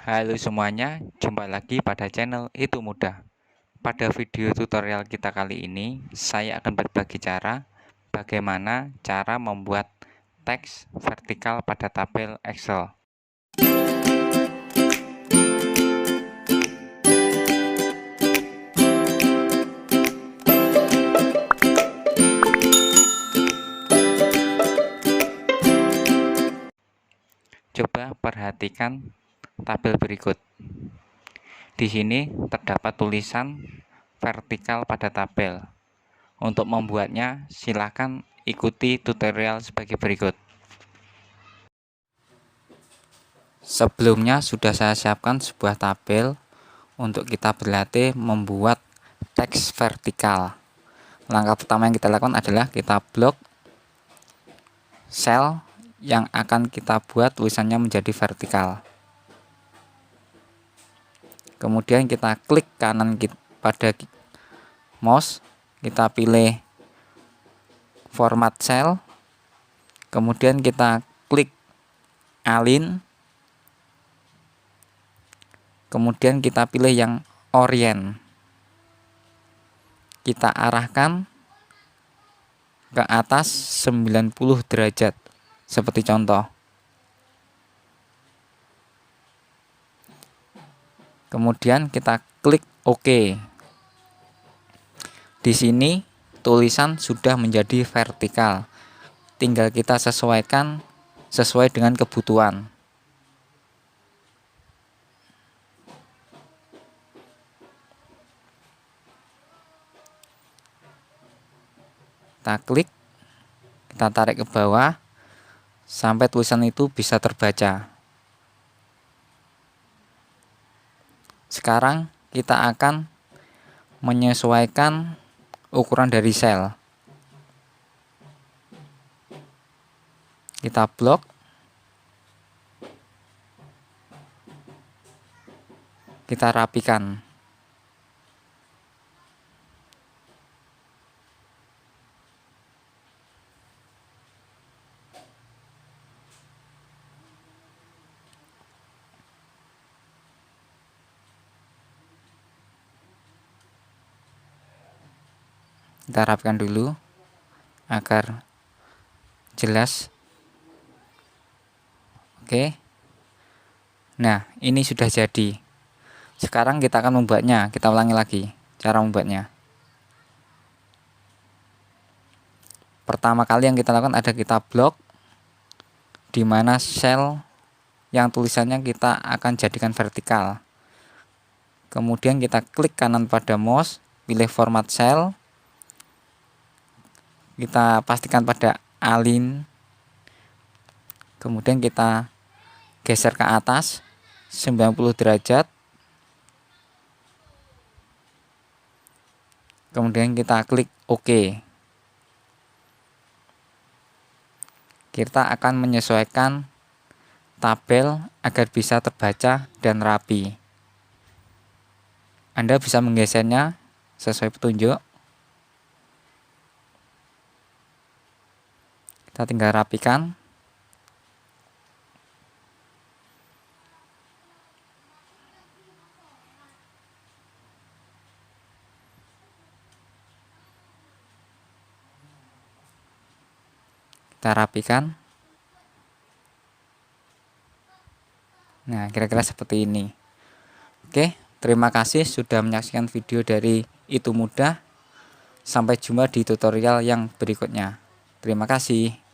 Halo semuanya, jumpa lagi pada channel Itu Mudah. Pada video tutorial kita kali ini, saya akan berbagi cara bagaimana cara membuat teks vertikal pada tabel Excel. Coba perhatikan tabel berikut. Di sini terdapat tulisan vertikal pada tabel. Untuk membuatnya, silakan ikuti tutorial sebagai berikut. Sebelumnya sudah saya siapkan sebuah tabel untuk kita berlatih membuat teks vertikal. Langkah pertama yang kita lakukan adalah kita blok sel yang akan kita buat tulisannya menjadi vertikal. Kemudian kita klik kanan pada mouse, kita pilih format cell, kemudian kita klik align, kemudian kita pilih yang orient, kita arahkan ke atas 90 derajat seperti contoh. Kemudian kita klik OK. Di sini tulisan sudah menjadi vertikal. Tinggal kita sesuaikan sesuai dengan kebutuhan. Kita klik, kita tarik ke bawah sampai tulisan itu bisa terbaca. Sekarang kita akan menyesuaikan ukuran dari sel. Kita blok, kita rapikan. Kita rapikan dulu agar jelas. Oke. Nah, ini sudah jadi. Sekarang kita akan membuatnya. Kita ulangi lagi cara membuatnya. Pertama kali yang kita lakukan ada kita blok, di mana sel yang tulisannya kita akan jadikan vertikal. Kemudian kita klik kanan pada mouse, pilih format cell, kita pastikan pada align, kemudian kita geser ke atas 90 derajat, kemudian kita klik OK. Kita akan menyesuaikan tabel agar bisa terbaca dan rapi. Anda bisa menggesernya sesuai petunjuk. Kita tinggal rapikan. Kita rapikan. Nah, kira-kira seperti ini. Oke, terima kasih sudah menyaksikan video dari Itu Mudah. Sampai jumpa di tutorial yang berikutnya. Terima kasih.